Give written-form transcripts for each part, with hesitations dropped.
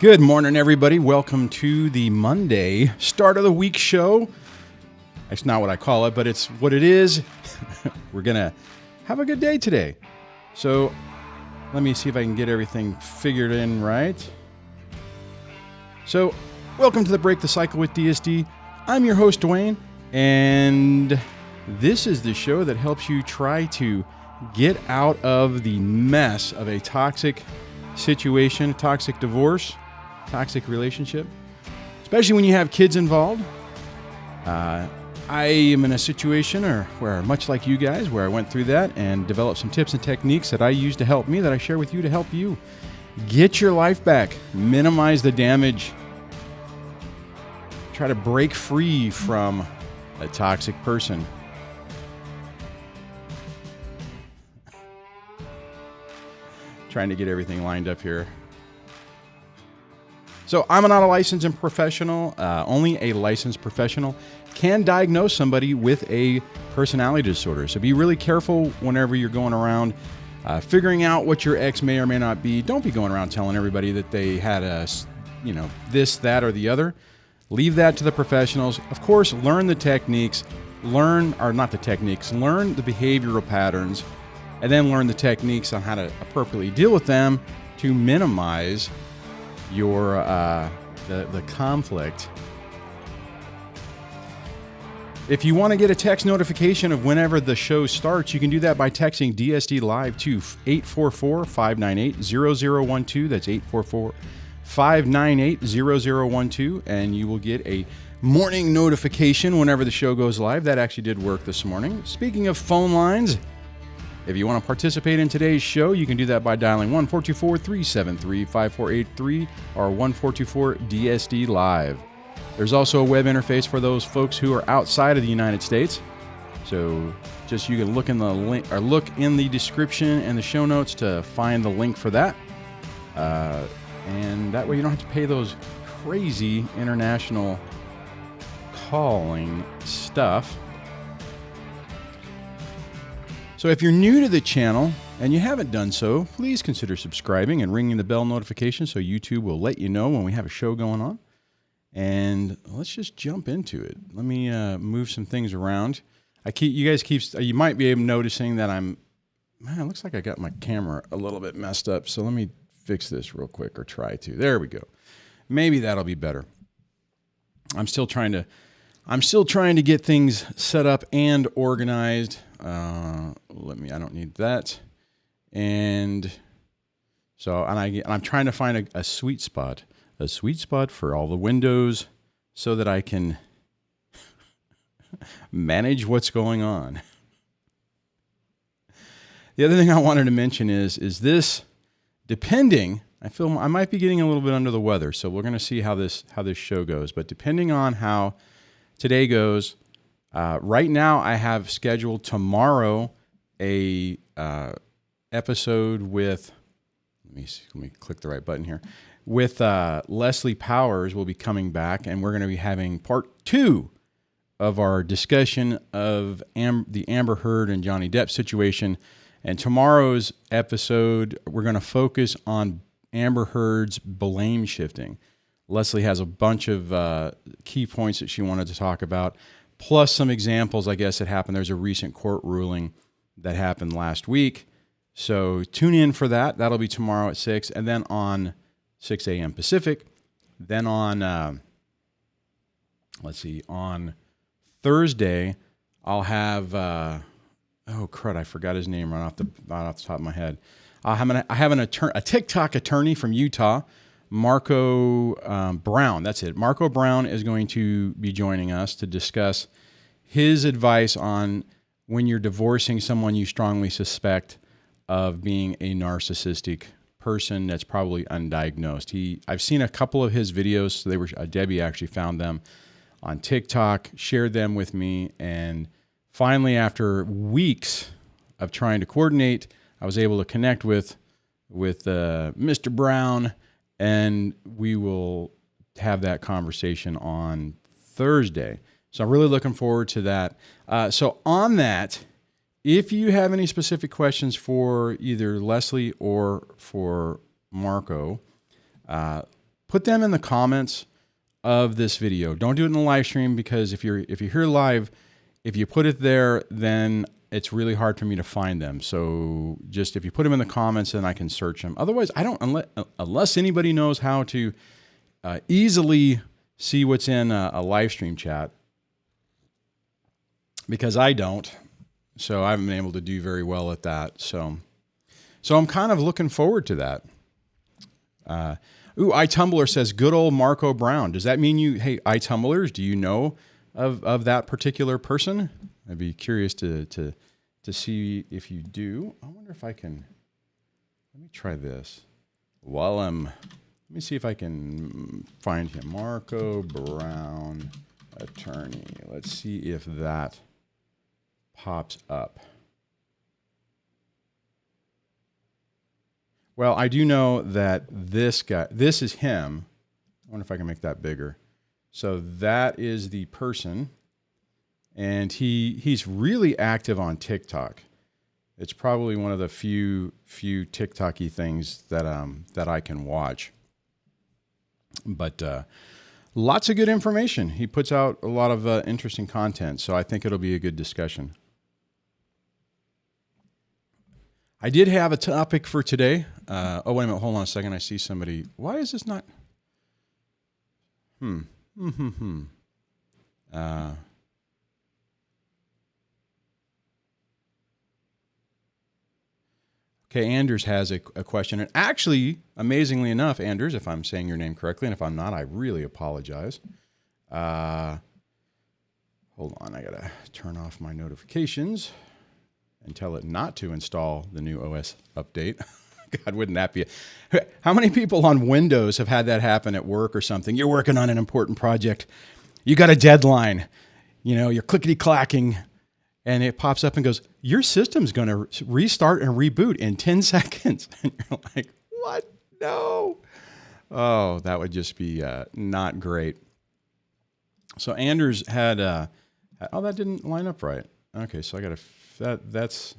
Good morning, everybody. Welcome to the Monday start of the week show. That's not what I call it, but it's what it is. We're going to have a good day today. So let me see if I can get everything figured in right. So welcome to the Break the Cycle with DSD. I'm your host, Duane, and this is the show that helps you try to get out of the mess of a toxic situation, toxic divorce, toxic relationship, especially when you have kids involved. I am in a situation where, much like you guys, where I went through that and developed some tips and techniques that I use to help me, that I share with you to help you get your life back, minimize the damage, try to break free from a toxic person. Trying to get everything lined up here. So I'm not a licensed professional. Only a licensed professional can diagnose somebody with a personality disorder. So be really careful whenever you're going around figuring out what your ex may or may not be. Don't be going around telling everybody that they had this, that, or the other. Leave that to the professionals. Of course, learn the techniques. Learn the behavioral patterns, and then learn the techniques on how to appropriately deal with them to minimize your the conflict. If you want to get a text notification of whenever the show starts, you can do that by texting DSDLIVE to 844-598-0012. That's 844-598-0012, and you will get a morning notification whenever the show goes live. That actually did work this morning. Speaking of phone lines, if you want to participate in today's show, you can do that by dialing 1-424-373-5483 or 1-424-DSD-LIVE. There's also a web interface for those folks who are outside of the United States. So just you can look in the link or look in the description and the show notes to find the link for that. And that way you don't have to pay those crazy international calling stuff. So if you're new to the channel and you haven't done so, please consider subscribing and ringing the bell notification so YouTube will let you know when we have a show going on. And let's just jump into it. Let me move some things around. You might be noticing that it looks like I got my camera a little bit messed up. So let me fix this real quick, or try to. There we go. Maybe that'll be better. I'm still trying to get things set up and organized. I don't need that. And so, I'm trying to find a sweet spot for all the windows so that I can manage what's going on. The other thing I wanted to mention is this, depending, I feel I might be getting a little bit under the weather, so we're going to see how this show goes. But depending on how today goes, right now I have scheduled tomorrow a episode with, let me click the right button here, with Leslee Powers. Will be coming back, and we're going to be having part 2 of our discussion of the Amber Heard and Johnny Depp situation. And tomorrow's episode, we're going to focus on Amber Heard's blame shifting. Leslie has a bunch of key points that she wanted to talk about, plus some examples, I guess, that happened. There's a recent court ruling that happened last week. So tune in for that. That'll be tomorrow at 6, and then on 6 a.m. Pacific. Then on, on Thursday, I'll have, I forgot his name right off the top of my head. I have a TikTok attorney from Utah, Marco Brown. That's it. Marco Brown is going to be joining us to discuss his advice on when you're divorcing someone you strongly suspect of being a narcissistic person that's probably undiagnosed. I've seen a couple of his videos. So Debbie actually found them on TikTok, shared them with me, and finally, after weeks of trying to coordinate, I was able to connect with Mr. Brown, and we will have that conversation on Thursday. So I'm really looking forward to that. So on that, if you have any specific questions for either Leslie or for Marco, put them in the comments of this video. Don't do it in the live stream, because if you're here live, if you put it there, then it's really hard for me to find them. So just if you put them in the comments, then I can search them. Otherwise, I don't, unless anybody knows how to easily see what's in a live stream chat, because I don't. So I haven't been able to do very well at that. So I'm kind of looking forward to that. iTumbler says, good old Marco Brown. Does that mean hey, iTumblers, do you know of that particular person? I'd be curious to see if you do. I wonder if I can, let me try this. Let me see if I can find him. Marco Brown, attorney. Let's see if that pops up. Well, I do know that this guy, this is him. I wonder if I can make that bigger. So that is the person. And he's really active on TikTok. It's probably one of the few TikTok-y things that I can watch. But lots of good information. He puts out a lot of interesting content, so I think it'll be a good discussion. I did have a topic for today. Oh, wait a minute. Hold on a second. I see somebody. Why is this not? Okay, Anders has a question. And actually, amazingly enough, Anders, if I'm saying your name correctly, and if I'm not, I really apologize. Hold on. I got to turn off my notifications and tell it not to install the new OS update. God, wouldn't that be? How many people on Windows have had that happen at work or something? You're working on an important project. You got a deadline. You know, you're clickety-clacking, and it pops up and goes, your system's going to restart and reboot in 10 seconds. And you're like, what? No. Oh, that would just be not great. So Anders had, oh, that didn't line up right. Okay, so I got to, that's,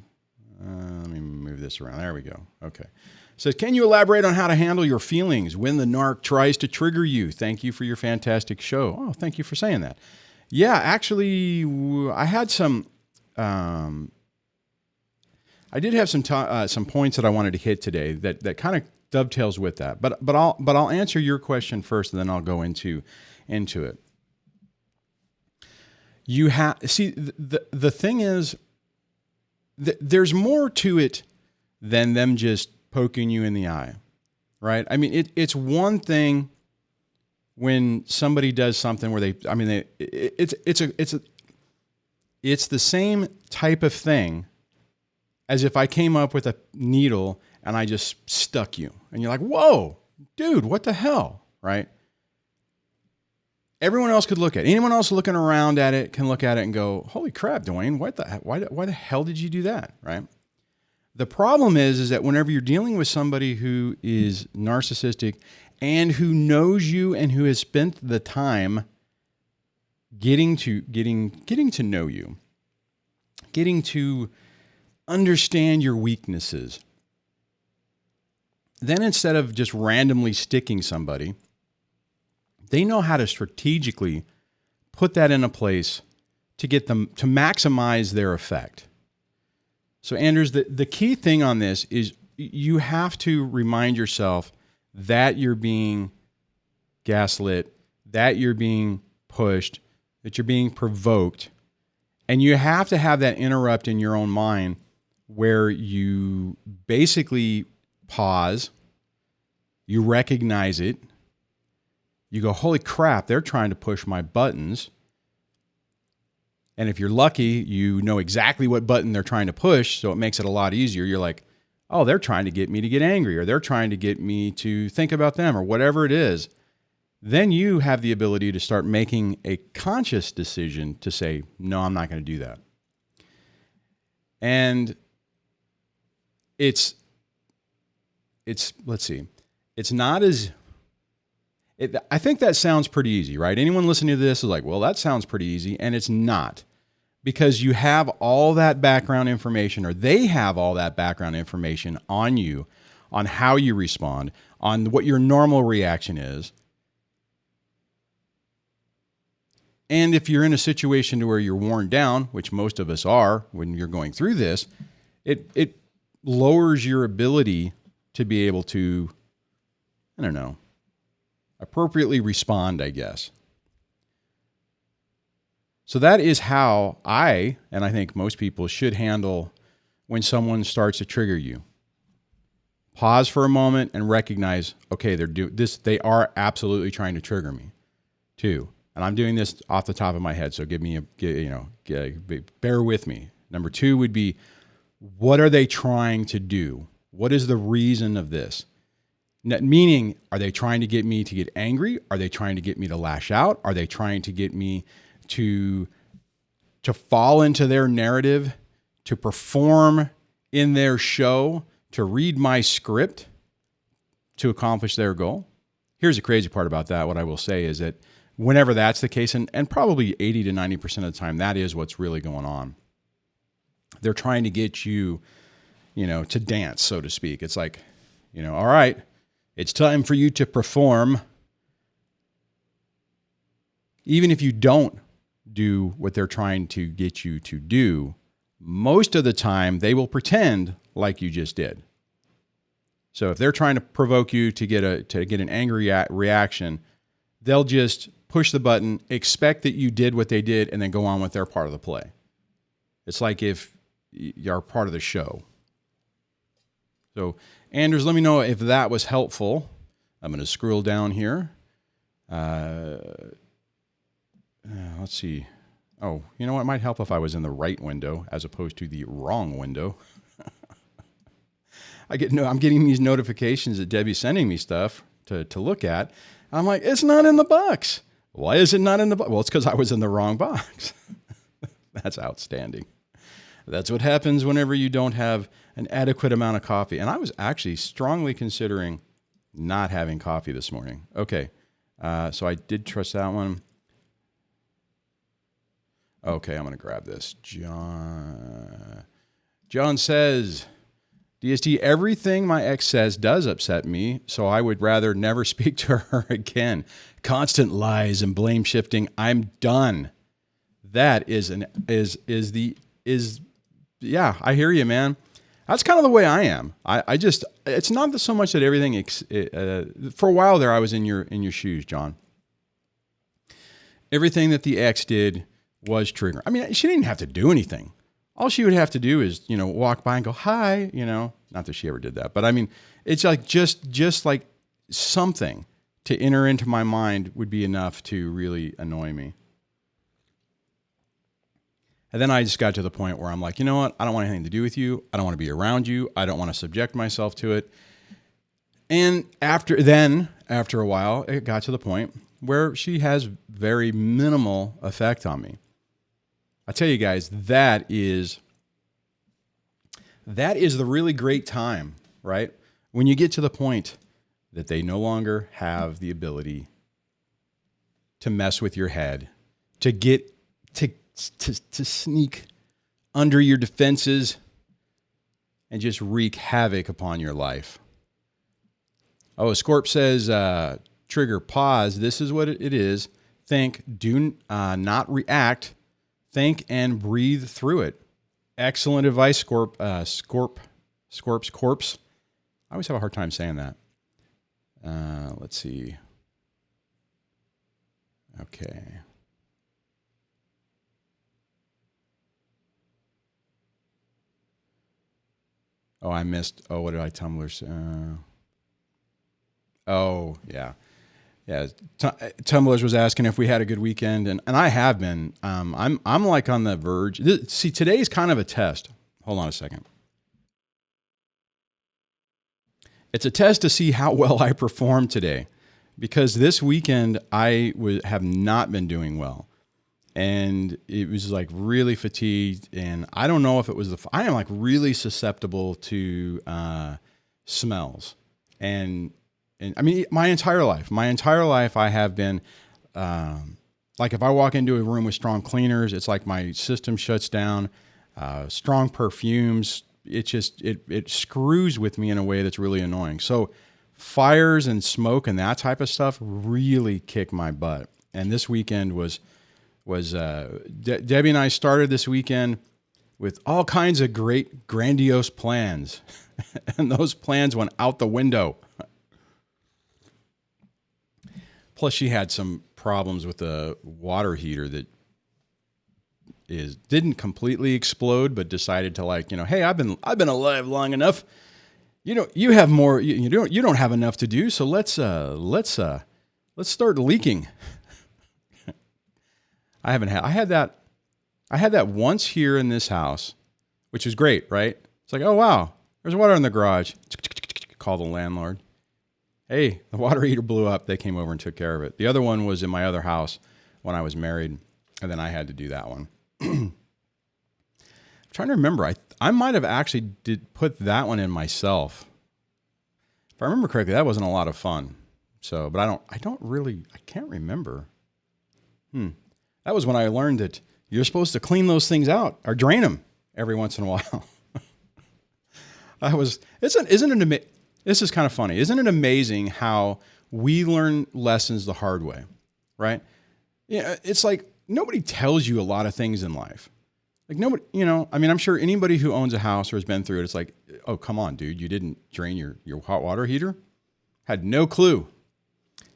let me move this around. There we go. Okay. It says, can you elaborate on how to handle your feelings when the narc tries to trigger you? Thank you for your fantastic show. Oh, thank you for saying that. Yeah, actually, I had some, I did have some points that I wanted to hit today that kind of dovetails with that. But I'll answer your question first, and then I'll go into it. You have see the thing is, there's more to it than them just poking you in the eye, right? I mean, it's one thing when somebody does something where it's the same type of thing as if I came up with a needle and I just stuck you, and you're like, whoa, dude, what the hell, right? Everyone else could look at it. Anyone else looking around at it can look at it and go, holy crap, Duane, why the hell did you do that, right? The problem is that whenever you're dealing with somebody who is narcissistic and who knows you and who has spent the time getting to know you, getting to understand your weaknesses, then instead of just randomly sticking somebody, they know how to strategically put that in a place to get them to maximize their effect. So, Anders, the key thing on this is you have to remind yourself that you're being gaslit, that you're being pushed, that you're being provoked. And you have to have that interrupt in your own mind where you basically pause, you recognize it, you go, holy crap, they're trying to push my buttons. And if you're lucky, you know exactly what button they're trying to push, so it makes it a lot easier. You're like, oh, they're trying to get me to get angry, or they're trying to get me to think about them, or whatever it is. Then you have the ability to start making a conscious decision to say, no, I'm not going to do that. And let's see, it's not as... I think that sounds pretty easy, right? Anyone listening to this is like, well, that sounds pretty easy. And it's not, because you have all that background information, or they have all that background information on you, on how you respond, on what your normal reaction is. And if you're in a situation to where you're worn down, which most of us are when you're going through this, it lowers your ability to be able to, I don't know, appropriately respond, I guess. So that is how and I think most people should handle when someone starts to trigger you. Pause for a moment and recognize, okay, they are absolutely trying to trigger me too. And I'm doing this off the top of my head, so bear with me. Number 2 would be, what are they trying to do? What is the reason of this? Meaning, are they trying to get me to get angry? Are they trying to get me to lash out? Are they trying to get me to fall into their narrative, to perform in their show, to read my script to accomplish their goal? Here's the crazy part about that. What I will say is that whenever that's the case, and probably 80 to 90% of the time, that is what's really going on. They're trying to get you, to dance, so to speak. It's like, all right, it's time for you to perform. Even if you don't do what they're trying to get you to do, most of the time they will pretend like you just did. So if they're trying to provoke you to get an angry reaction, they'll just push the button, expect that you did what they did, and then go on with their part of the play. It's like if you're part of the show. So, Anders, let me know if that was helpful. I'm going to scroll down here. Let's see. Oh, you know what? It might help if I was in the right window as opposed to the wrong window. I'm getting these notifications that Debbie's sending me stuff to look at. I'm like, it's not in the box. Why is it not in the box? Well, it's because I was in the wrong box. That's outstanding. That's what happens whenever you don't have an adequate amount of coffee. And I was actually strongly considering not having coffee this morning. Okay. So I did trust that one. Okay, I'm going to grab this. John says, DSD, everything my ex says does upset me, so I would rather never speak to her again. Constant lies and blame shifting. I'm done. That yeah, I hear you, man. That's kind of the way I am. It's not so much that everything, for a while there, I was in your shoes, John. Everything that the ex did was triggering. I mean, she didn't have to do anything. All she would have to do is, walk by and go, hi, not that she ever did that, but I mean, it's like just like something to enter into my mind would be enough to really annoy me. And then I just got to the point where I'm like, you know what? I don't want anything to do with you. I don't want to be around you. I don't want to subject myself to it. And after a while, it got to the point where she has very minimal effect on me. I tell you guys, that is the really great time, right? When you get to the point that they no longer have the ability to mess with your head, to sneak under your defenses and just wreak havoc upon your life. Oh, Scorp says, trigger, pause. This is what it is. Think, do not react. Think and breathe through it. Excellent advice, Scorp's corpse. I always have a hard time saying that. Let's see. Okay. Oh, I missed. Oh, what did I Tumblr? Oh, yeah. Yeah, Tumblers was asking if we had a good weekend, and I have been. I'm like on the verge. See, today's kind of a test. Hold on a second. It's a test to see how well I perform today, because this weekend I have not been doing well, and it was like really fatigued, and I don't know if it was I am like really susceptible to smells, and I mean, my entire life, I have been, like if I walk into a room with strong cleaners, it's like my system shuts down. Strong perfumes, it screws with me in a way that's really annoying. So fires and smoke and that type of stuff really kick my butt. And this weekend was was Debbie and I started this weekend with all kinds of great, grandiose plans. And those plans went out the window. Plus, she had some problems with the water heater that didn't completely explode, but decided to hey, I've been alive long enough. You have more. You don't have enough to do. So let's start leaking. I had that once here in this house, which is great, right? It's like, oh wow, there's water in the garage. Call the landlord. Hey, the water heater blew up. They came over and took care of it. The other one was in my other house when I was married, and then I had to do that one. I'm trying to remember. I might have actually put that one in myself. If I remember correctly, that wasn't a lot of fun. So, but I can't remember. That was when I learned that you're supposed to clean those things out or drain them every once in a while. This is kind of funny. Isn't it amazing how we learn lessons the hard way, right? Yeah, it's like nobody tells you a lot of things in life. Like nobody, I'm sure anybody who owns a house or has been through it, it's like, oh, come on, dude, you didn't drain your hot water heater? Had no clue.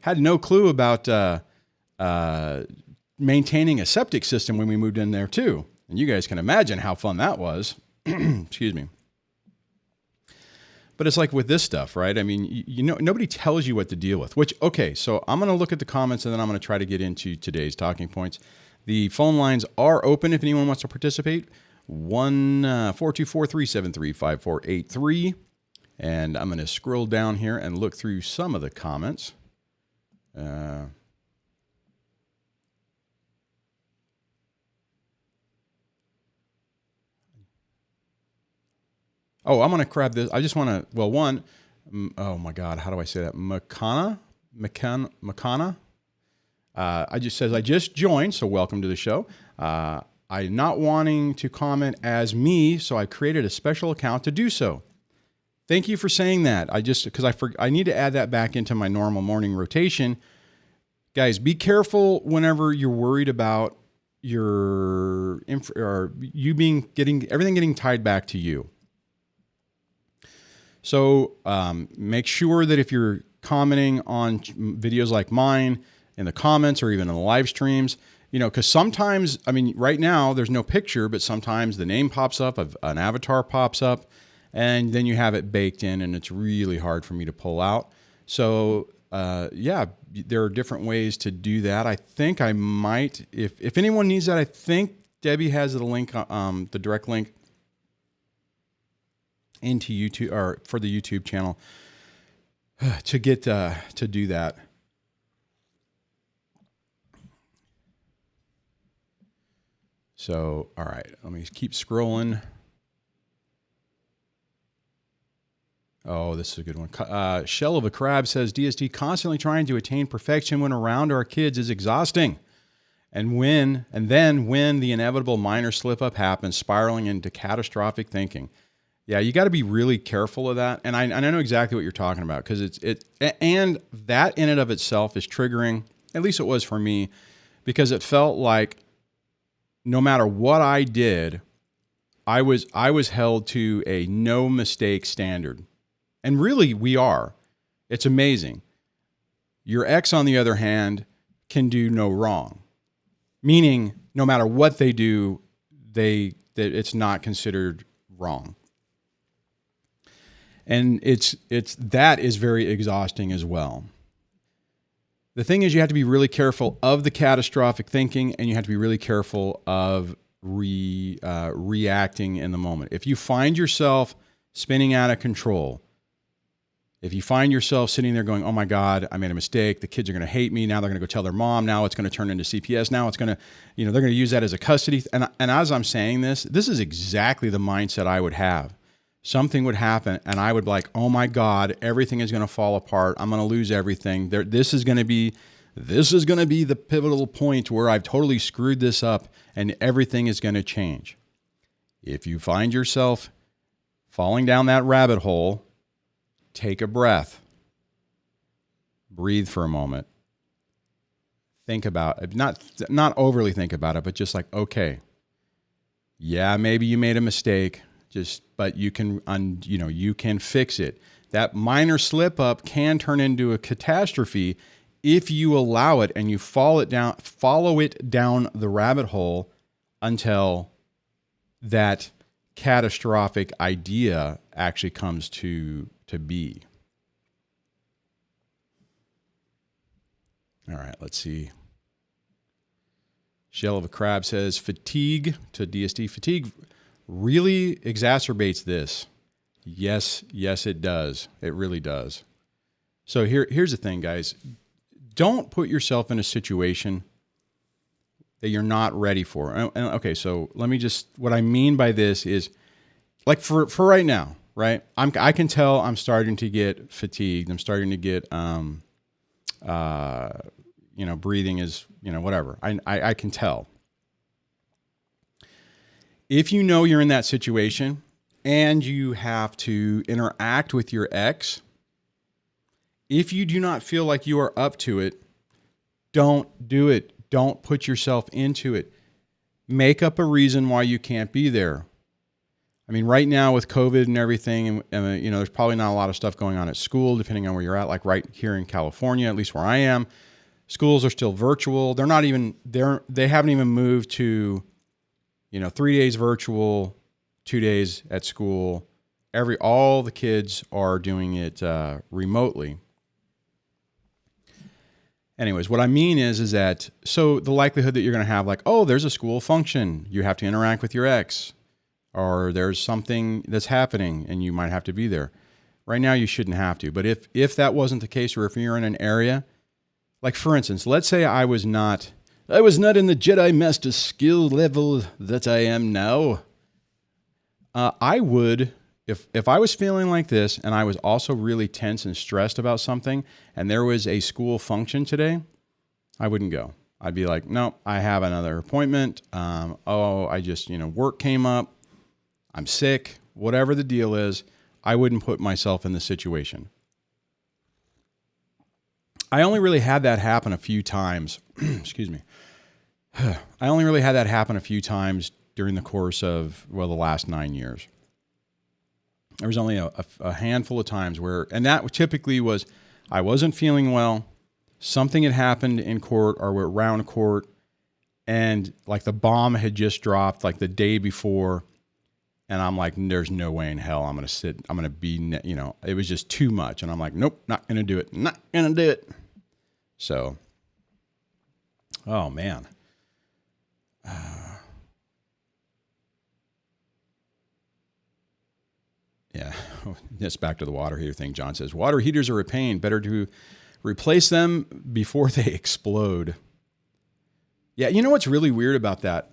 Had no clue about maintaining a septic system when we moved in there too. And you guys can imagine how fun that was. Excuse me. But it's like with this stuff, right? I mean, nobody tells you what to deal with, okay, so I'm going to look at the comments and then I'm going to try to get into today's talking points. The phone lines are open if anyone wants to participate. 1-424-373-5483. And I'm going to scroll down here and look through some of the comments. Oh, I'm going to grab this. I just want to, oh my God, how do I say that? Makana. I just joined, so welcome to the show. I'm not wanting to comment as me, so I created a special account to do so. Thank you for saying that. I need to add that back into my normal morning rotation. Guys, be careful whenever you're worried about everything getting tied back to you. So make sure that if you're commenting on videos like mine in the comments or even in the live streams, because sometimes, right now there's no picture, but sometimes the name pops up, an avatar pops up, and then you have it baked in and it's really hard for me to pull out. So there are different ways to do that. I think I might, if anyone needs that, I think Debbie has the link, the direct link into YouTube or for the YouTube channel to get to do that. So, all right, let me keep scrolling. Oh, this is a good one. Shell of a Crab says, DSD, constantly trying to attain perfection when around our kids is exhausting. And then when the inevitable minor slip up happens, spiraling into catastrophic thinking. Yeah, you got to be really careful of that. And I know exactly what you're talking about because and that in and of itself is triggering, at least it was for me, because it felt like no matter what I did, I was held to a no mistake standard. And really we are. It's amazing. Your ex, on the other hand, can do no wrong. Meaning no matter what they do, that it's not considered wrong. And that is very exhausting as well. The thing is, you have to be really careful of the catastrophic thinking, and you have to be really careful of reacting in the moment. If you find yourself spinning out of control, if you find yourself sitting there going, oh my God, I made a mistake. The kids are going to hate me. Now they're going to go tell their mom. Now it's going to turn into CPS. Now it's going to, they're going to use that as a custody. And as I'm saying this is exactly the mindset I would have. Something would happen and I would be like, oh my God, everything is going to fall apart. I'm going to lose everything. This is going to be the pivotal point where I've totally screwed this up and everything is going to change. If you find yourself falling down that rabbit hole, take a breath. Breathe for a moment. think about it, not overly think about it, but just like, okay, yeah, maybe you made a mistake, but you can, you can fix it. That minor slip up can turn into a catastrophe if you allow it and you follow it down the rabbit hole until that catastrophic idea actually comes to be. All right, let's see. Shell of a Crab says, fatigue to DSD. Fatigue really exacerbates this. Yes, it does. It really does. So here's the thing, guys. Don't put yourself in a situation that you're not ready for. And okay, so let me what I mean by this is, like for right now, right? I can tell I'm starting to get fatigued. I'm starting to get, breathing is, whatever. I can tell. If you know you're in that situation and you have to interact with your ex, if you do not feel like you are up to it, don't do it. Don't put yourself into it. Make up a reason why you can't be there. I mean, right now with COVID and everything, and there's probably not a lot of stuff going on at school, depending on where you're at. Like right here in California, at least where I am, schools are still virtual. They haven't even moved to, 3 days virtual, 2 days at school. All the kids are doing it remotely. Anyways, what I mean is that, so the likelihood that you're going to have like, oh, there's a school function, you have to interact with your ex, or there's something that's happening and you might have to be there. Right now, you shouldn't have to. But if that wasn't the case, or if you're in an area, like for instance, let's say I was not in the Jedi Master skill level that I am now. I would, if I was feeling like this and I was also really tense and stressed about something and there was a school function today, I wouldn't go. I'd be like, no, I have another appointment. I just, work came up. I'm sick, whatever the deal is. I wouldn't put myself in the situation. I only really had that happen a few times. Excuse me. I only really had that happen a few times during the course of, the last 9 years. There was only a handful of times where, and that typically was, I wasn't feeling well, something had happened in court or around court, and like the bomb had just dropped like the day before, and I'm like, there's no way in hell I'm going to be, it was just too much. And I'm like, nope, not going to do it. So, oh man. Yeah, just back to the water heater thing. John says, water heaters are a pain. Better to replace them before they explode. Yeah, you know what's really weird about that?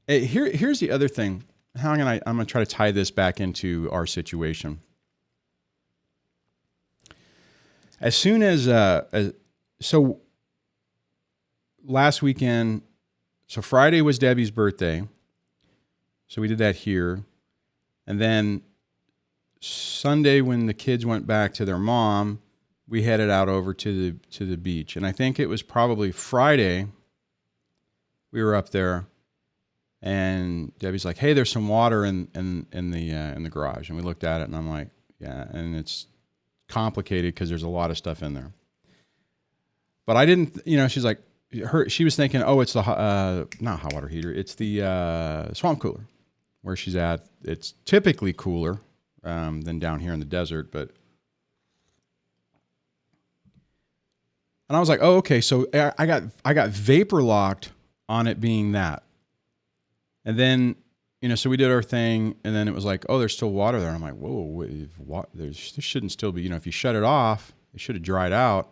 Here's the other thing. I'm going to try to tie this back into our situation. As soon as so last weekend, so Friday was Debbie's birthday. So we did that here. And then Sunday, when the kids went back to their mom, we headed out over to the beach. And I think it was probably Friday we were up there, and Debbie's like, "Hey, there's some water in the garage." And we looked at it, and I'm like, "Yeah," and it's complicated because there's a lot of stuff in there. But I didn't, she's like, she was thinking, "Oh, it's the not hot water heater, it's the swamp cooler where she's at. It's typically cooler than down here in the desert, but." And I was like, "Oh, okay." So I got vapor locked on it being that. And then, so we did our thing, and then it was like, "Oh, there's still water there." And I'm like, "Whoa, there shouldn't still be, if you shut it off, it should have dried out."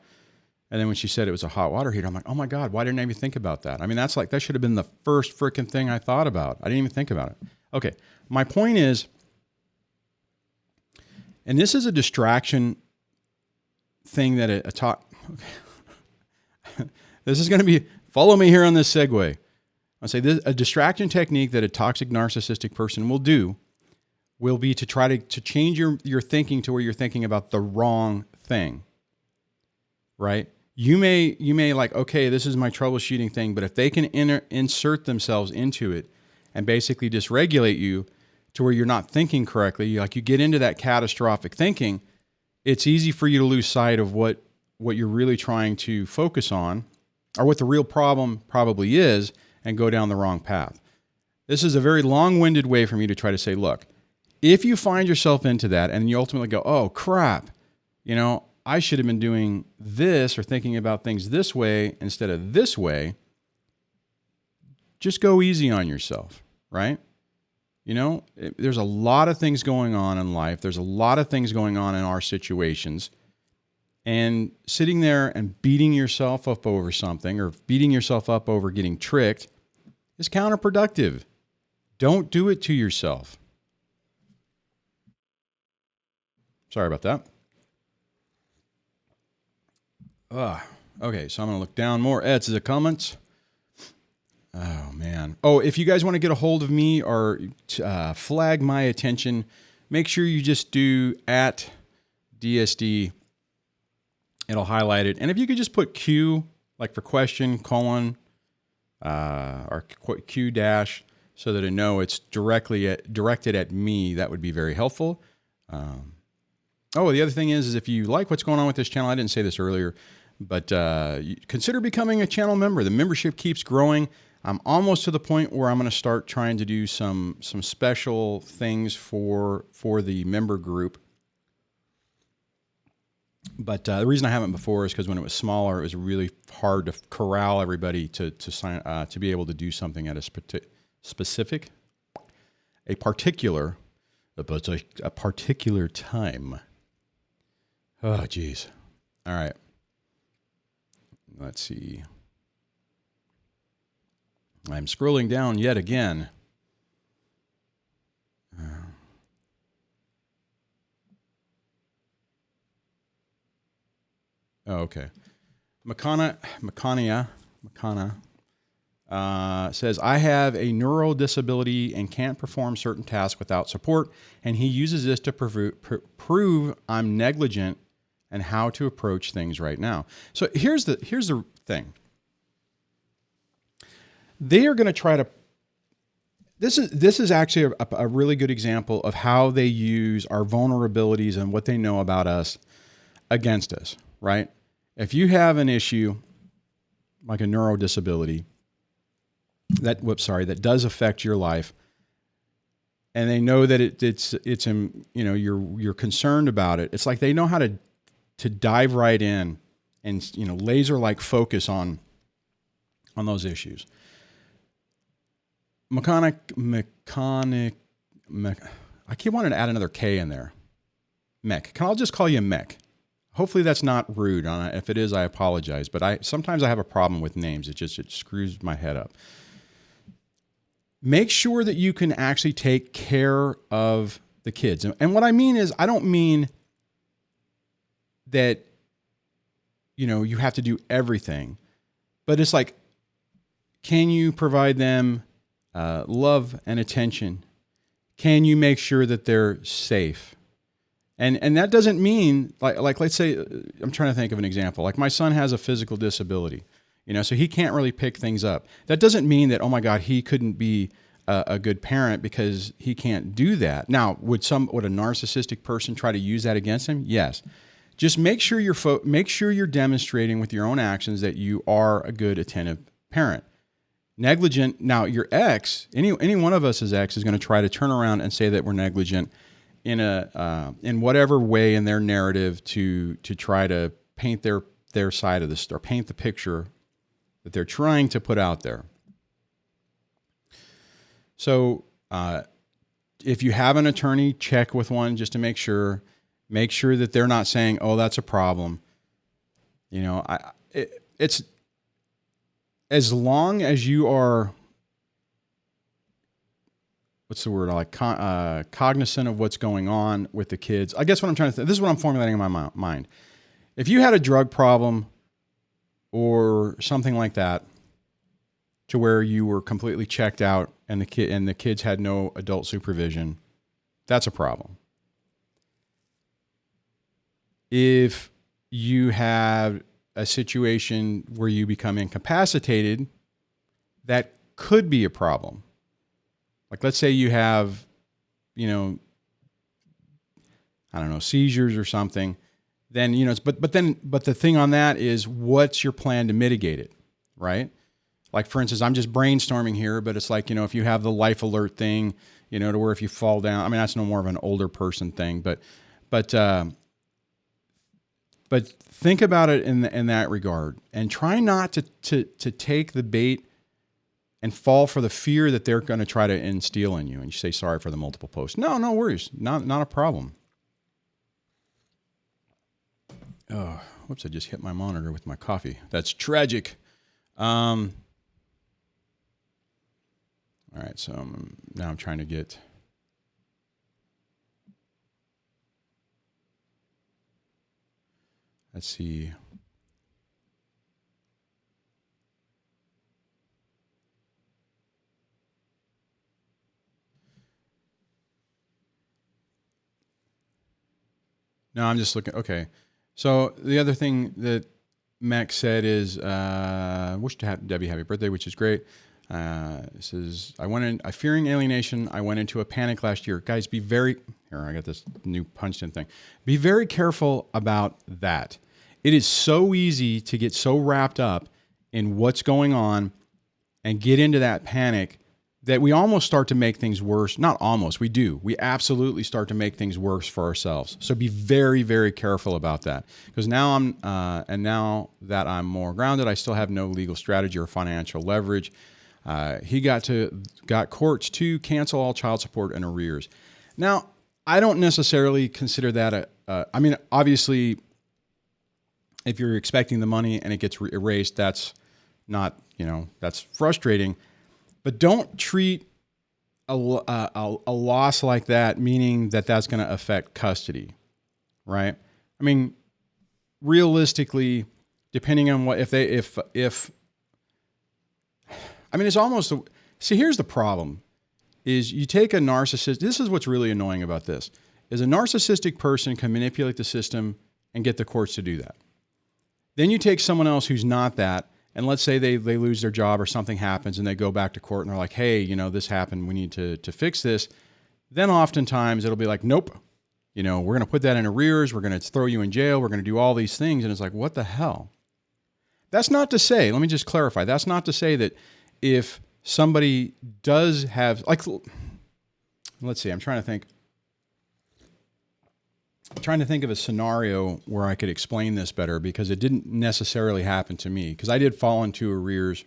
And then when she said it was a hot water heater, I'm like, "Oh my God, why didn't I even think about that?" I mean, that should have been the first freaking thing I thought about. I didn't even think about it. Okay. My point is, and this is a distraction thing that a talk, okay. This is going to be, follow me here on this segue. I'll say this, a distraction technique that a toxic narcissistic person will do will be to try to change your thinking to where you're thinking about the wrong thing, right? You may like, okay, this is my troubleshooting thing, but if they can insert themselves into it and basically dysregulate you to where you're not thinking correctly, like you get into that catastrophic thinking, it's easy for you to lose sight of what you're really trying to focus on, or what the real problem probably is, and go down the wrong path. This is a very long-winded way for me to try to say, look, if you find yourself into that and you ultimately go, oh crap, you know, I should have been doing this or thinking about things this way instead of this way, just go easy on yourself, right? You know, there's a lot of things going on in life. There's a lot of things going on in our situations. And sitting there and beating yourself up over something or beating yourself up over getting tricked is counterproductive. Don't do it to yourself. Sorry about that. Okay, so I'm going to look down more. Ed, the comments. Oh, man. Oh, if you guys want to get a hold of me or flag my attention, make sure you just do at DSD. It'll highlight it. And if you could just put Q, like for question, colon, or Q dash, so that I know it's directed at me, that would be very helpful. Oh, the other thing is if you like what's going on with this channel, I didn't say this earlier, but consider becoming a channel member. The membership keeps growing. I'm almost to the point where I'm going to start trying to do some special things for the member group. But the reason I haven't before is because when it was smaller, it was really hard to corral everybody to sign to be able to do something at a particular time. Oh, geez. All right. Let's see. I'm scrolling down yet again. Oh, okay. Makana says, I have a neural disability and can't perform certain tasks without support, and he uses this to prove I'm negligent and how to approach things right now. So here's the thing. They are going to try to. This is actually a really good example of how they use our vulnerabilities and what they know about us against us, right? If you have an issue like a neuro disability that does affect your life, and they know that it's you're concerned about it. It's like they know how to dive right in and laser like focus on those issues. I keep wanting to add another K in there. I'll just call you Mech. Hopefully that's not rude. If it is, I apologize. But sometimes I have a problem with names. It screws my head up. Make sure that you can actually take care of the kids. And what I mean is, I don't mean that, you have to do everything, but it's like, can you provide them love and attention? Can you make sure that they're safe? And that doesn't mean like let's say, I'm trying to think of an example. Like my son has a physical disability, so he can't really pick things up. That doesn't mean that, oh my God, he couldn't be a good parent because he can't do that. Now, would a narcissistic person try to use that against him? Yes. Just make sure you're demonstrating with your own actions that you are a good, attentive parent. Negligent. Now, your ex, any one of us as ex is going to try to turn around and say that we're negligent in whatever way in their narrative to try to paint their side of the story, paint the picture that they're trying to put out there. So, if you have an attorney, check with one just to make sure that they're not saying, "Oh, that's a problem." It's as long as you are, what's the word? Cognizant of what's going on with the kids. I guess what I'm trying to this is what I'm formulating in my mind. If you had a drug problem or something like that, to where you were completely checked out and the kids had no adult supervision, that's a problem. If you have a situation where you become incapacitated, that could be a problem. Like, let's say you have, I don't know, seizures or something. Then, but the thing on that is, what's your plan to mitigate it, right? Like, for instance, I'm just brainstorming here, but it's like, if you have the life alert thing, to where if you fall down, I mean, that's no more of an older person thing, but think about it in that regard, and try not to take the bait and fall for the fear that they're going to try to instill in you. And you say, sorry for the multiple posts. No worries. Not a problem. Oh, whoops, I just hit my monitor with my coffee. That's tragic. All right, so now I'm trying to get... Let's see. No, I'm just looking. Okay. So the other thing that Max said is, wish to have Debbie happy birthday, which is great. Says, fearing alienation. I went into a panic last year. Guys, here, I got this new punched in thing. Be very careful about that. It is so easy to get so wrapped up in what's going on and get into that panic that we almost start to make things worse. Not almost, we do. We absolutely start to make things worse for ourselves. So be very, very careful about that. Because now now that I'm more grounded, I still have no legal strategy or financial leverage. He got courts to cancel all child support and arrears. Now, I don't necessarily consider that I mean, obviously, if you're expecting the money and it gets erased, that's not, that's frustrating. But don't treat a loss like that, meaning that that's going to affect custody, right? I mean, realistically, depending on what, it's almost, see, here's the problem, is you take a narcissist, this is what's really annoying about this, is a narcissistic person can manipulate the system and get the courts to do that. Then you take someone else who's not that, and let's say they lose their job or something happens and they go back to court and they're like, hey, this happened, we need to fix this. Then oftentimes it'll be like, nope, we're going to put that in arrears, we're going to throw you in jail, we're going to do all these things. And it's like, what the hell? That's not to say, let me just clarify, that's not to say that if somebody does have, like, let's see, I'm trying to think of a scenario where I could explain this better, because it didn't necessarily happen to me, because I did fall into arrears.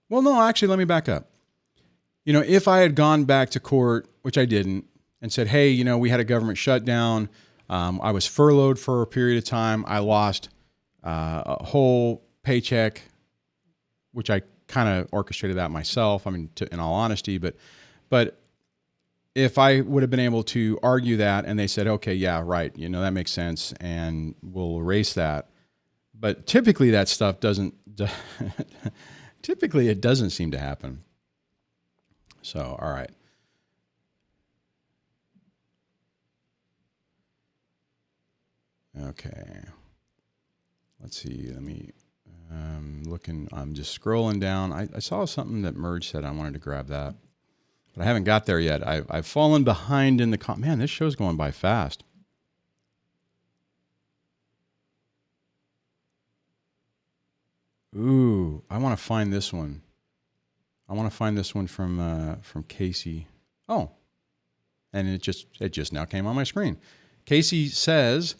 Well, no, actually, let me back up. If I had gone back to court, which I didn't, and said, hey, we had a government shutdown. I was furloughed for a period of time. I lost a whole paycheck, which I kind of orchestrated that myself. I mean, in all honesty, but if I would have been able to argue that and they said, okay, yeah, right, that makes sense, and we'll erase that. But typically that stuff typically it doesn't seem to happen. So, all right. Okay. Let's see. I'm just scrolling down. I saw something that Merge said. I wanted to grab that. But I haven't got there yet. I've fallen behind in the man, this show's going by fast. Ooh, I want to find this one. I want to find this one from Casey. Oh, and it just now came on my screen. Casey says,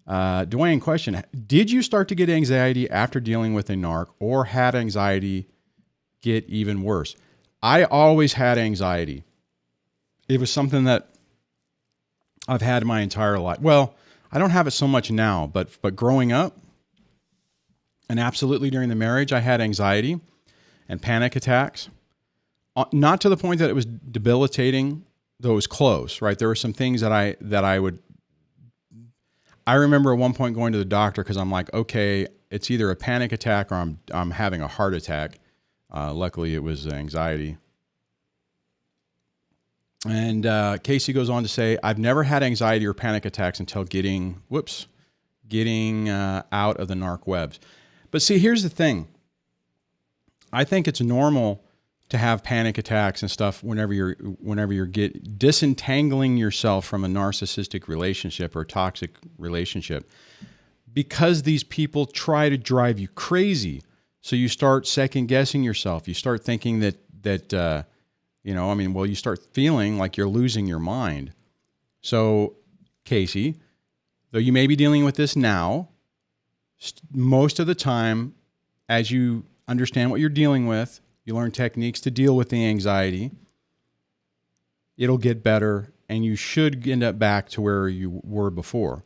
Duane, question: did you start to get anxiety after dealing with a narc, or had anxiety get even worse? I always had anxiety. It was something that I've had my entire life. Well, I don't have it so much now, but growing up, and absolutely during the marriage, I had anxiety and panic attacks. Not to the point that it was debilitating, though it was close, right? There were some things that I remember at one point going to the doctor because I'm like, okay, it's either a panic attack or I'm having a heart attack. Luckily, it was anxiety. And Casey goes on to say, I've never had anxiety or panic attacks until getting, out of the narc webs. But see, here's the thing. I think it's normal to have panic attacks and stuff whenever you're disentangling yourself from a narcissistic relationship or toxic relationship, because these people try to drive you crazy. So you start second guessing yourself. You start thinking that you start feeling like you're losing your mind. So, Casey, though you may be dealing with this now, most of the time, as you understand what you're dealing with, you learn techniques to deal with the anxiety, it'll get better, and you should end up back to where you were before.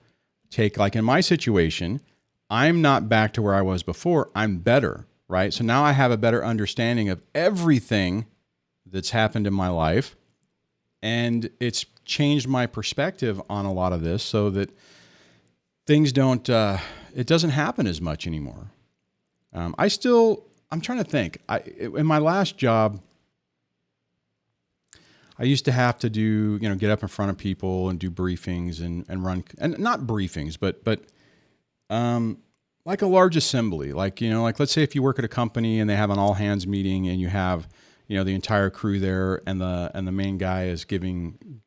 Take, like in my situation, I'm not back to where I was before. I'm better, right? So now I have a better understanding of everything that's happened in my life, and it's changed my perspective on a lot of this so that things it doesn't happen as much anymore. I'm trying to think. In my last job, I used to have to do, get up in front of people and do briefings and run, and not briefings, but like a large assembly. Like let's say if you work at a company and they have an all hands meeting and you have, the entire crew there, and the main guy is giving,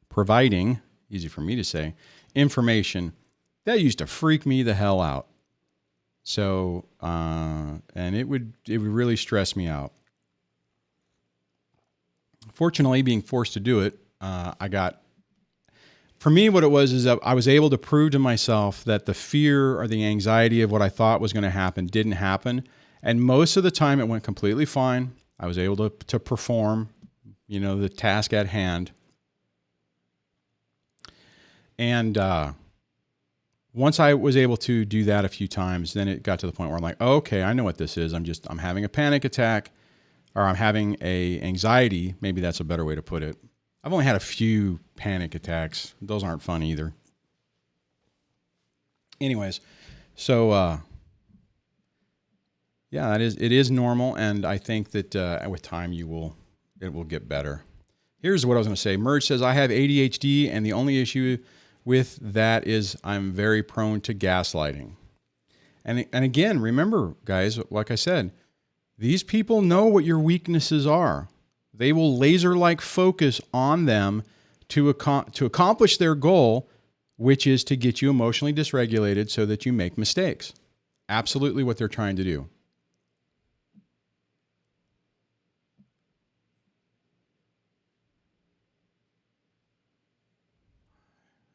providing, easy for me to say, information. That used to freak me the hell out. So, and it would really stress me out. Fortunately, being forced to do it, for me, what it was is that I was able to prove to myself that the fear or the anxiety of what I thought was going to happen didn't happen. And most of the time it went completely fine. I was able to perform, the task at hand. And, once I was able to do that a few times, then it got to the point where I'm like, oh, okay, I know what this is. I'm having a panic attack, or I'm having a anxiety. Maybe that's a better way to put it. I've only had a few panic attacks. Those aren't fun either. Anyways, so yeah, it is normal, and I think that with time it will get better. Here's what I was going to say. Merge says, I have ADHD, and the only issue with that is I'm very prone to gaslighting. And again, remember, guys, like I said, these people know what your weaknesses are. They will laser-like focus on them to accomplish their goal, which is to get you emotionally dysregulated so that you make mistakes. Absolutely what they're trying to do.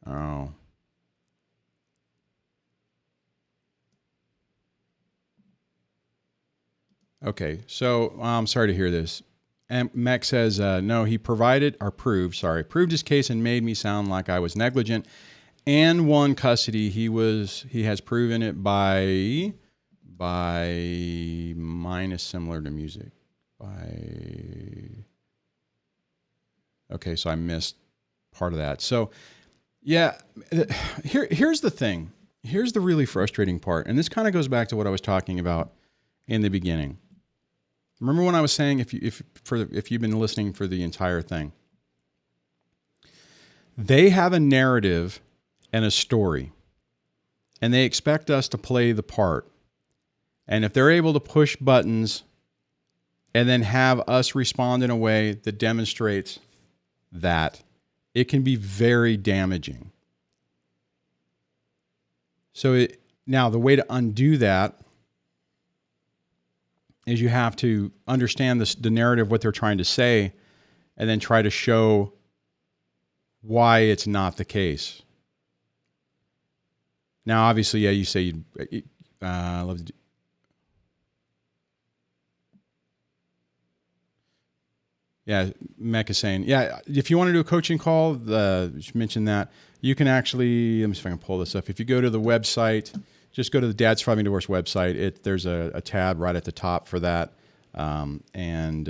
Oh. Okay, so I'm sorry to hear this. And Mech says, no, he proved his case and made me sound like I was negligent and won custody. He has proven it by mine is similar to music. Okay, so I missed part of that. So yeah, here's the thing. Here's the really frustrating part. And this kind of goes back to what I was talking about in the beginning. Remember when I was saying, if you've been listening for the entire thing, they have a narrative and a story, and they expect us to play the part. And if they're able to push buttons and then have us respond in a way that demonstrates that, it can be very damaging. So now the way to undo that is you have to understand the narrative, what they're trying to say, and then try to show why it's not the case. Now, obviously, yeah, you say you'd love to do. Yeah, Mech is saying, yeah, if you want to do a coaching call, mention that. You can actually, let me see if I can pull this up. If you go to the website, just go to the Dad Surviving Divorce website. There's a tab right at the top for that, and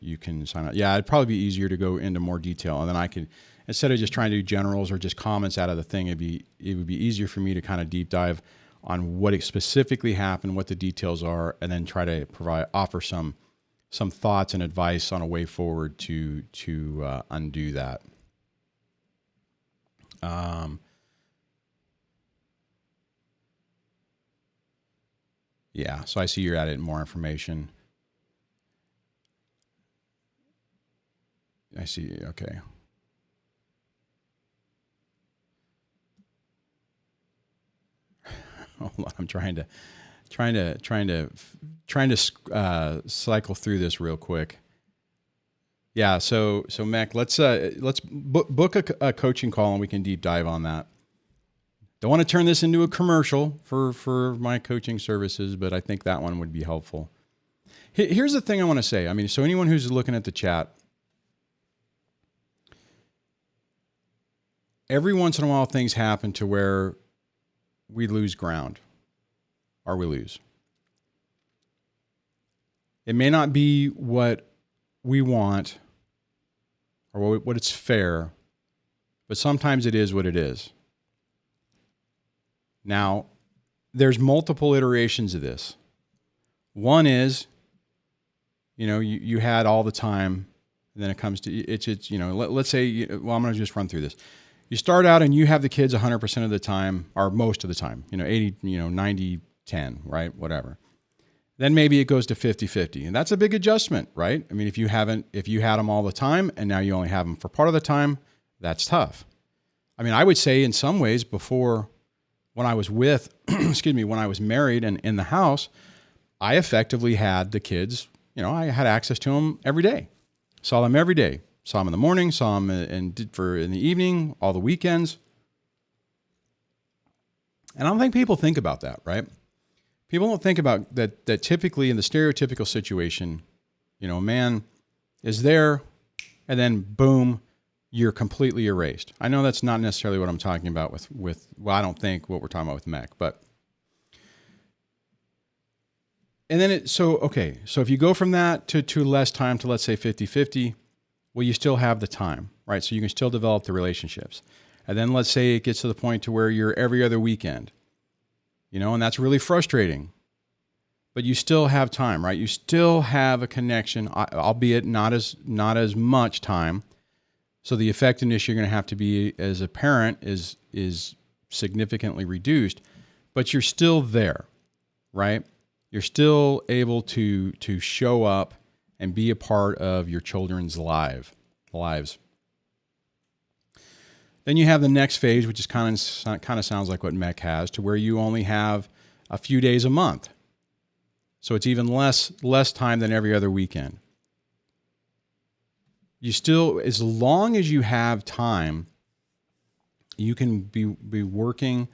you can sign up. Yeah, it'd probably be easier to go into more detail, and then I could, instead of just trying to do generals or just comments out of the thing, it would be easier for me to kind of deep dive on what specifically happened, what the details are, and then try to offer some thoughts and advice on a way forward to undo that. Um, yeah, so I see you're adding more information. I see. Okay. Hold on, I'm trying to cycle through this real quick. Yeah. So Mac, let's book a coaching call and we can deep dive on that. Don't want to turn this into a commercial for my coaching services, but I think that one would be helpful. Here's the thing I want to say. I mean, so anyone who's looking at the chat, every once in a while things happen to where we lose ground or we lose. It may not be what we want or what it's fair, but sometimes it is what it is. Now, there's multiple iterations of this. One is, you had all the time, and then it comes to, it's let's say, well, I'm going to just run through this. You start out and you have the kids 100% of the time, or most of the time, 80, 90, 10, right? Whatever. Then maybe it goes to 50-50. And that's a big adjustment, right? I mean, if you had them all the time and now you only have them for part of the time, that's tough. I mean, I would say in some ways before, when I was with, when I was married and in the house, I effectively had the kids, I had access to them every day. Saw them every day. Saw them in the morning, saw them in the evening, all the weekends. And I don't think people think about that, right? People don't think about that typically in the stereotypical situation, a man is there and then boom, you're completely erased. I know that's not necessarily what I'm talking about with I don't think what we're talking about with Mech, but. And then so if you go from that to less time to let's say 50-50, well, you still have the time, right? So you can still develop the relationships. And then let's say it gets to the point to where you're every other weekend, and that's really frustrating, but you still have time, right? You still have a connection, albeit not as much time. So the effectiveness you're going to have to be as a parent is significantly reduced, but you're still there, right? You're still able to show up and be a part of your children's lives. Then you have the next phase, which is kind of sounds like what Mech has, to where you only have a few days a month. So it's even less time than every other weekend. You still, as long as you have time, you can be working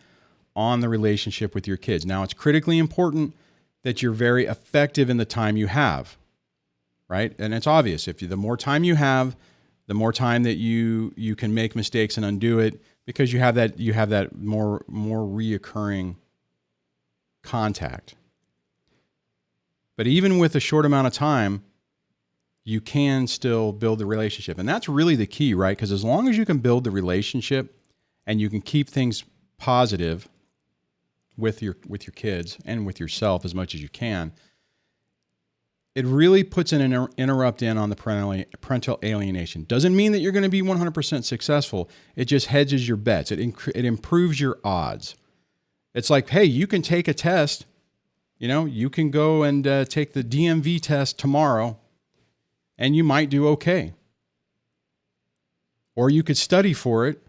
on the relationship with your kids. Now, it's critically important that you're very effective in the time you have, right? And it's obvious. The more time you have, the more time that you can make mistakes and undo it, because you have that more reoccurring contact. But even with a short amount of time, you can still build the relationship. And that's really the key, right? Because as long as you can build the relationship and you can keep things positive with your kids and with yourself as much as you can, it really puts an interrupt in on the parental alienation. Doesn't mean that you're going to be 100% successful. It just hedges your bets. It improves your odds. It's like, hey, you can take a test. You can go and take the DMV test tomorrow, and you might do okay. Or you could study for it,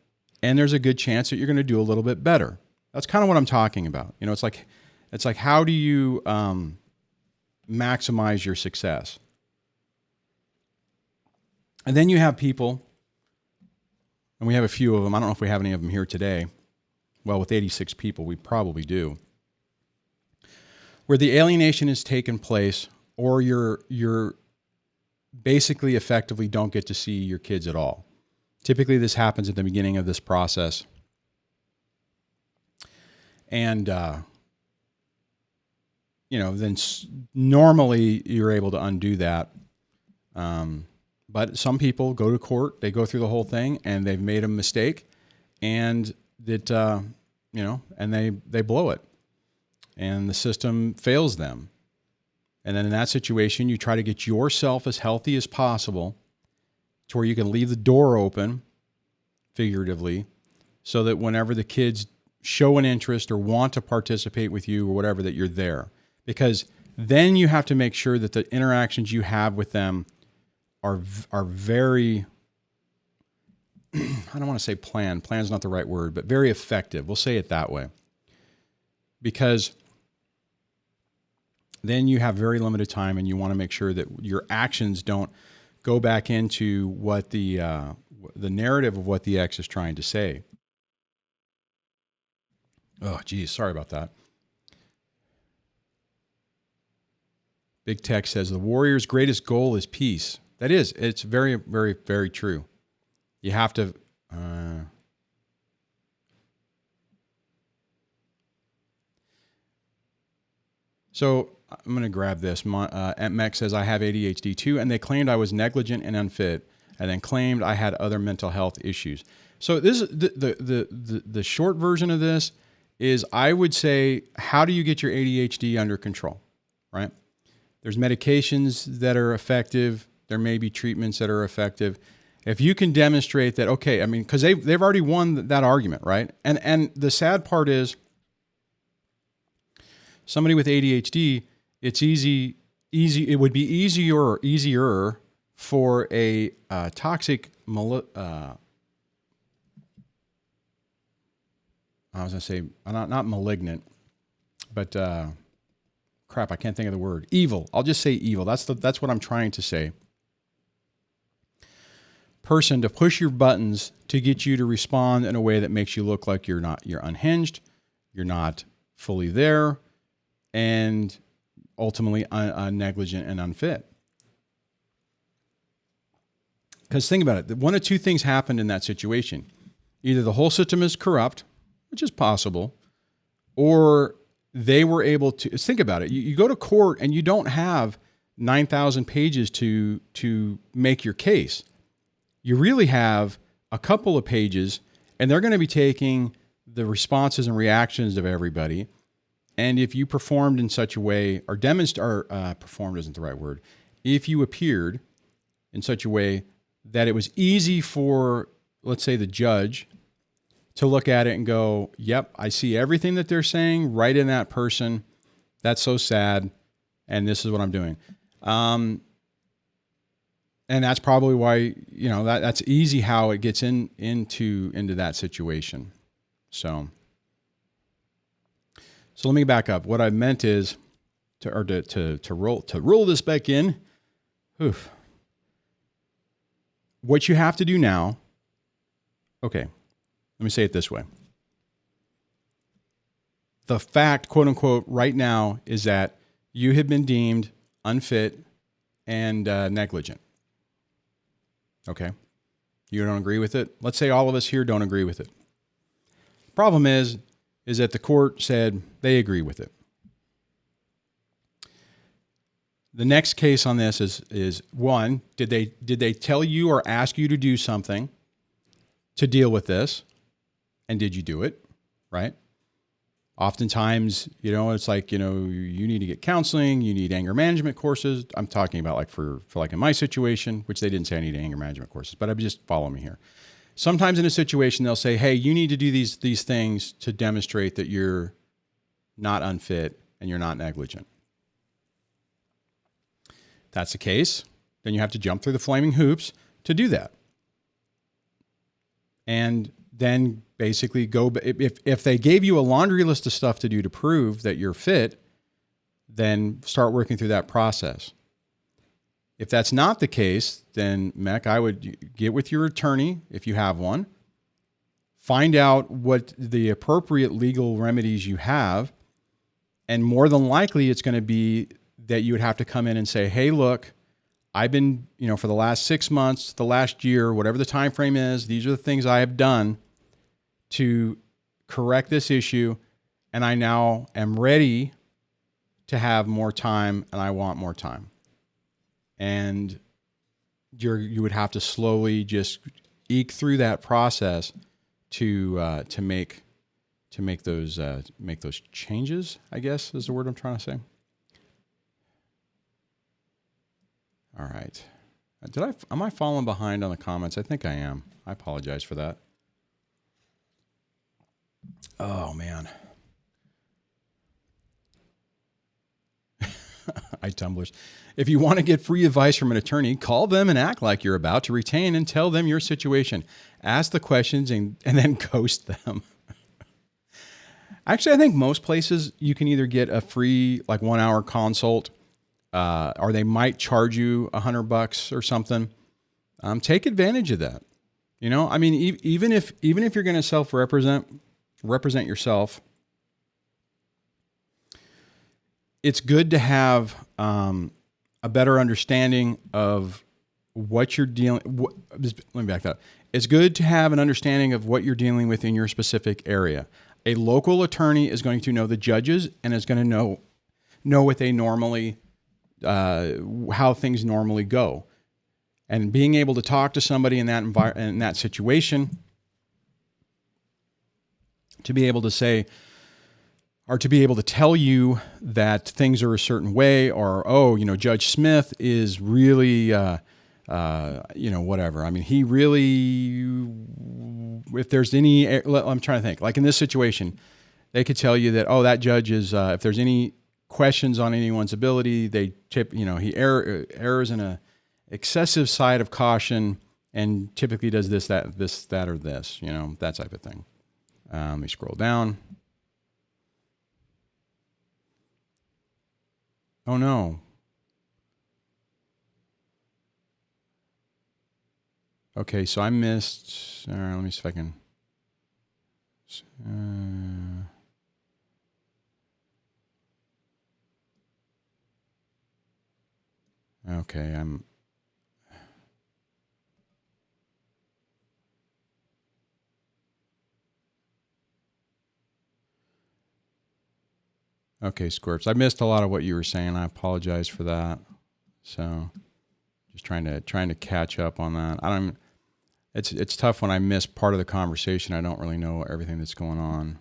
and there's a good chance that you're going to do a little bit better. That's kind of what I'm talking about. It's like how do you maximize your success? And then you have people, and we have a few of them. I don't know if we have any of them here today. Well, with 86 people, we probably do. Where the alienation has taken place, or you're basically effectively don't get to see your kids at all. Typically, this happens at the beginning of this process. And, then normally you're able to undo that. But some people go to court, they go through the whole thing, and they've made a mistake, and that, and they blow it, and the system fails them. And then in that situation, you try to get yourself as healthy as possible to where you can leave the door open, figuratively, so that whenever the kids show an interest or want to participate with you or whatever, that you're there. Because then you have to make sure that the interactions you have with them are very, I don't want to say planned. Plan is not the right word, but very effective. We'll say it that way. Because then you have very limited time, and you want to make sure that your actions don't go back into what the narrative of what the ex is trying to say. Oh, geez, sorry about that. Big Tech says the warrior's greatest goal is peace. That is, it's very, very, very true. You have to. So I'm going to grab this. Mech says, I have ADHD too, and they claimed I was negligent and unfit, and then claimed I had other mental health issues. So this is the short version of this is, I would say, how do you get your ADHD under control, right? There's medications that are effective. There may be treatments that are effective. If you can demonstrate that, okay, I mean, because they've already won that argument, right? And the sad part is, somebody with ADHD, it's easy. It would be easier for a toxic, I was going to say, not malignant, but crap, I can't think of the word. Evil. I'll just say evil. That's what I'm trying to say. Person to push your buttons to get you to respond in a way that makes you look like you're unhinged, you're not fully there, and ultimately negligent and unfit. Because think about it. One of two things happened in that situation. Either the whole system is corrupt, which is possible, or they were able to think about it. You go to court and you don't have 9,000 pages to make your case. You really have a couple of pages, and they're going to be taking the responses and reactions of everybody. And if you performed in such a way, or performed isn't the right word, if you appeared in such a way that it was easy for, let's say, the judge to look at it and go, yep, I see everything that they're saying right in that person. That's so sad. And this is what I'm doing. And that's probably why, that's easy how it gets into that situation. So let me back up. What I meant is to roll this back in. Oof. What you have to do now. Okay. Let me say it this way. The fact, quote unquote, right now is that you have been deemed unfit and negligent. Okay. You don't agree with it? Let's say all of us here don't agree with it. Problem is that the court said they agree with it. The next case on this is one, did they tell you or ask you to do something to deal with this? And did you do it? Right? Oftentimes, it's like, you need to get counseling, you need anger management courses. I'm talking about like for like in my situation, which they didn't say I need anger management courses, but just follow me here. Sometimes in a situation, they'll say, hey, you need to do these things to demonstrate that you're not unfit and you're not negligent. If that's the case, then you have to jump through the flaming hoops to do that. And then basically if they gave you a laundry list of stuff to do to prove that you're fit, then start working through that process. If that's not the case, then Mech, I would get with your attorney if you have one, find out what the appropriate legal remedies you have, and more than likely it's going to be that you would have to come in and say, hey, look, I've been, for the last 6 months, the last year, whatever the time frame is, these are the things I have done to correct this issue, and I now am ready to have more time, and I want more time. And you would have to slowly just eke through that process to make those changes, I guess is the word I'm trying to say. All right. Am I falling behind on the comments? I think I am. I apologize for that. Oh, man. I tumblers. If you want to get free advice from an attorney, call them and act like you're about to retain and tell them your situation. Ask the questions and then ghost them. Actually, I think most places you can either get a free like 1 hour consult, or they might charge you $100 or something. Take advantage of that. You know, I mean, even if you're going to represent yourself, it's good to have a better understanding of what you're let me back that up. It's good to have an understanding of what you're dealing with in your specific area. A local attorney is going to know the judges and is going to know what they normally, how things normally go. And being able to talk to somebody in that situation, to be able to say, or to be able to tell you that things are a certain way, or, oh, you know, Judge Smith is really, you know, whatever. I mean, he really, if there's any, I'm trying to think, like in this situation, they could tell you that, oh, that judge is, if there's any questions on anyone's ability, you know, he errs in a excessive side of caution and typically does this, that, or this, you know, that type of thing. Let me scroll down. Oh no. Okay, so I missed, all right, let me see if I can. Okay, okay, Scorps. I missed a lot of what you were saying. I apologize for that. So just trying to catch up on that. It's tough when I miss part of the conversation. I don't really know everything that's going on.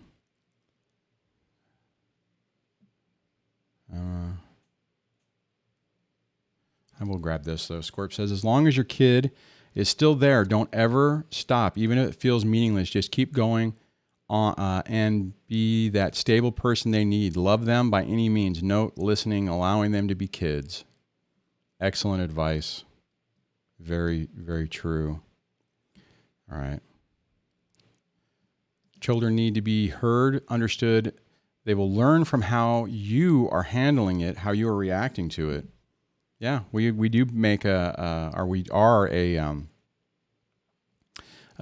I will grab this though. Scorp says, as long as your kid is still there, don't ever stop. Even if it feels meaningless, just keep going on and be that stable person they need. Love them by any means. Note, listening, allowing them to be kids. Excellent advice. Very, very true. All right. Children need to be heard, understood. They will learn from how you are handling it, how you are reacting to it. Yeah, we do make we are a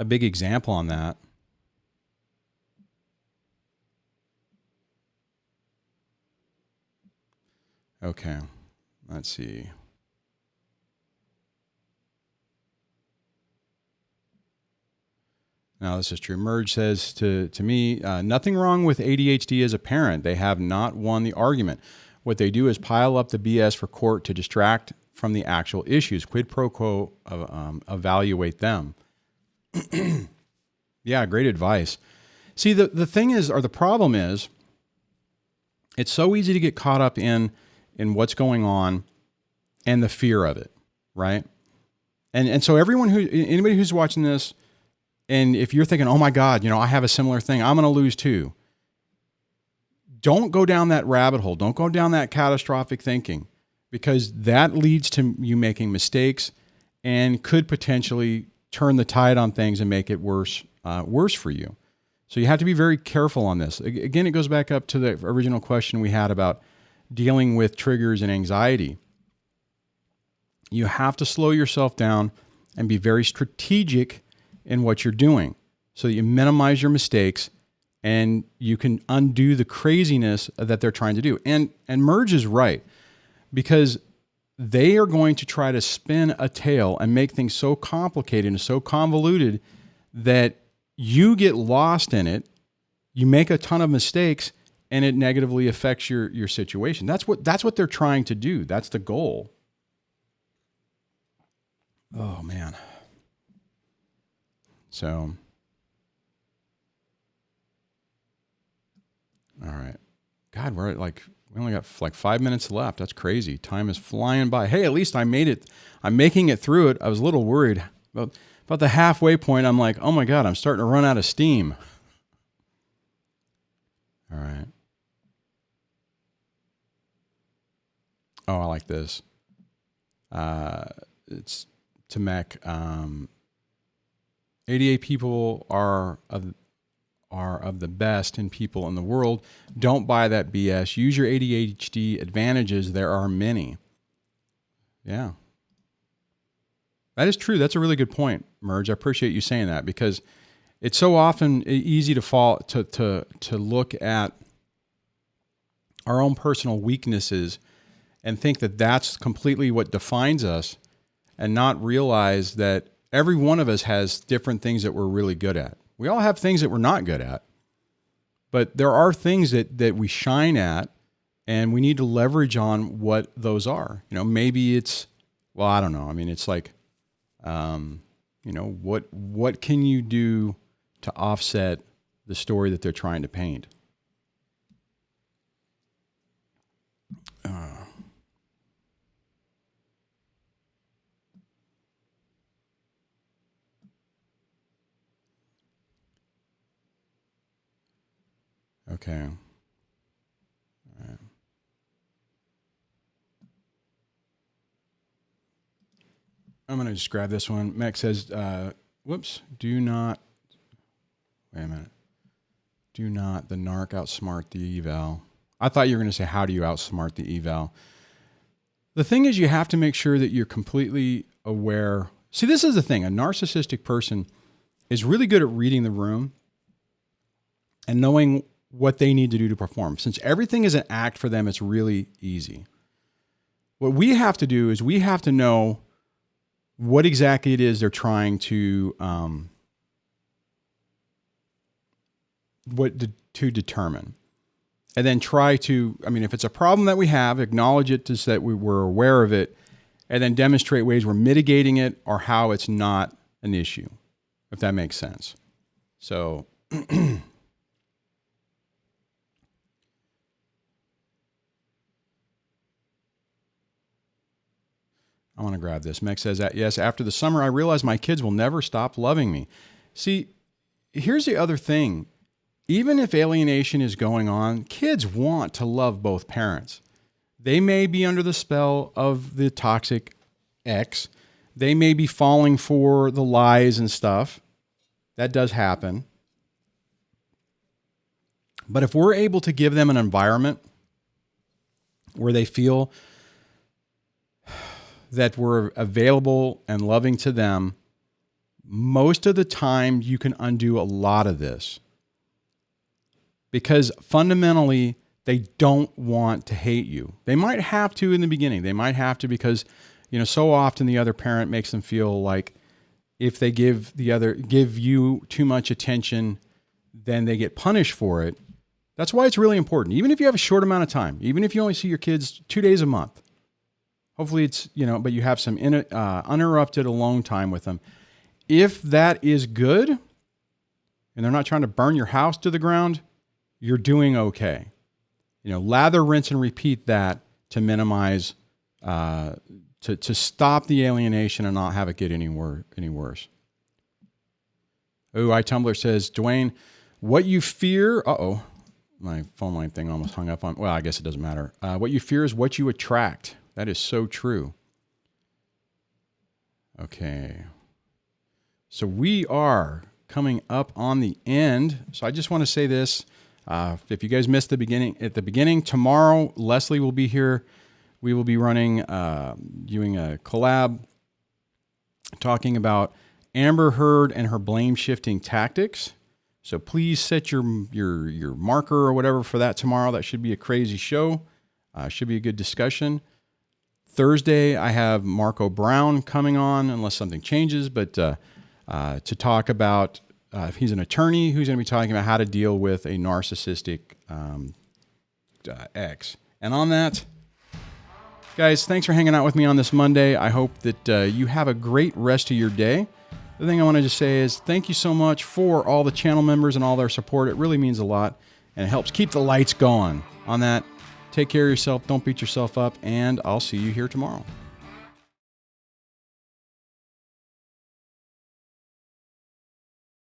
big example on that. Okay, let's see. Now, this is true. Merge says to me, nothing wrong with ADHD as a parent. They have not won the argument. What they do is pile up the BS for court to distract from the actual issues. Quid pro quo, evaluate them. Yeah, great advice. See, the thing is, or the problem is, it's so easy to get caught up in what's going on and the fear of it, right? And so anybody who's watching this, and if you're thinking, oh my God, you know, I have a similar thing, I'm going to lose too. Don't go down that rabbit hole. Don't go down that catastrophic thinking, because that leads to you making mistakes and could potentially turn the tide on things and make it worse for you. So you have to be very careful on this. Again, it goes back up to the original question we had about dealing with triggers and anxiety. You have to slow yourself down and be very strategic in what you're doing so that you minimize your mistakes and you can undo the craziness that they're trying to do. And Merge is right, because they are going to try to spin a tale and make things so complicated and so convoluted that you get lost in it, you make a ton of mistakes, and it negatively affects your situation. That's what they're trying to do. That's the goal. Oh, man. So, all right. God, we only got like 5 minutes left. That's crazy. Time is flying by. Hey, at least I made it. I'm making it through it. I was a little worried about the halfway point. I'm like, oh my God, I'm starting to run out of steam. All right. Oh, I like this. It's to Mech. 88 people are of the best in people in the world. Don't buy that BS. Use your ADHD advantages. There are many. Yeah. That is true. That's a really good point, Merge. I appreciate you saying that, because it's so often easy to fall to look at our own personal weaknesses and think that that's completely what defines us, and not realize that every one of us has different things that we're really good at. We all have things that we're not good at, but there are things that we shine at, and we need to leverage on what those are. You know, maybe it's, well, I don't know. I mean, it's like, you know, what can you do to offset the story that they're trying to paint? Okay. All right. I'm going to just grab this one. Mech says, whoops, do not, wait a minute. Do not the narc outsmart the eval. I thought you were going to say, how do you outsmart the eval? The thing is, you have to make sure that you're completely aware. See, this is the thing. A narcissistic person is really good at reading the room and knowing what they need to do to perform. Since everything is an act for them, it's really easy. What we have to do is we have to know what exactly it is they're trying to determine. And then try to, I mean, if it's a problem that we have, acknowledge it so that we're aware of it, and then demonstrate ways we're mitigating it or how it's not an issue, if that makes sense. So I want to grab this. Mech says that, yes, after the summer, I realized my kids will never stop loving me. See, here's the other thing. Even if alienation is going on, kids want to love both parents. They may be under the spell of the toxic ex. They may be falling for the lies and stuff. That does happen. But if we're able to give them an environment where they feel that we're available and loving to them, most of the time you can undo a lot of this. Because fundamentally, they don't want to hate you. They might have to in the beginning. They might have to because, you know, so often the other parent makes them feel like if they give you too much attention, then they get punished for it. That's why it's really important. Even if you have a short amount of time, even if you only see your kids 2 days a month, hopefully it's, you know, but you have some uninterrupted alone time with them. If that is good and they're not trying to burn your house to the ground, you're doing okay. You know, lather, rinse, and repeat that to minimize, to stop the alienation and not have it get any worse. Oh, iTumbler says, Duane, what you fear, my phone line thing almost hung up on, well, I guess it doesn't matter. What you fear is what you attract. That is so true. Okay. So we are coming up on the end. So I just want to say this. If you guys missed the beginning, tomorrow, Leslee will be here. We will be doing a collab talking about Amber Heard and her blame shifting tactics. So please set your marker or whatever for that tomorrow. That should be a crazy show. Should be a good discussion. Thursday, I have Marco Brown coming on, unless something changes, but to talk about, he's an attorney who's going to be talking about how to deal with a narcissistic ex. And on that, guys, thanks for hanging out with me on this Monday. I hope that you have a great rest of your day. The thing I want to just say is thank you so much for all the channel members and all their support. It really means a lot, and it helps keep the lights going. On that, take care of yourself, don't beat yourself up, and I'll see you here tomorrow.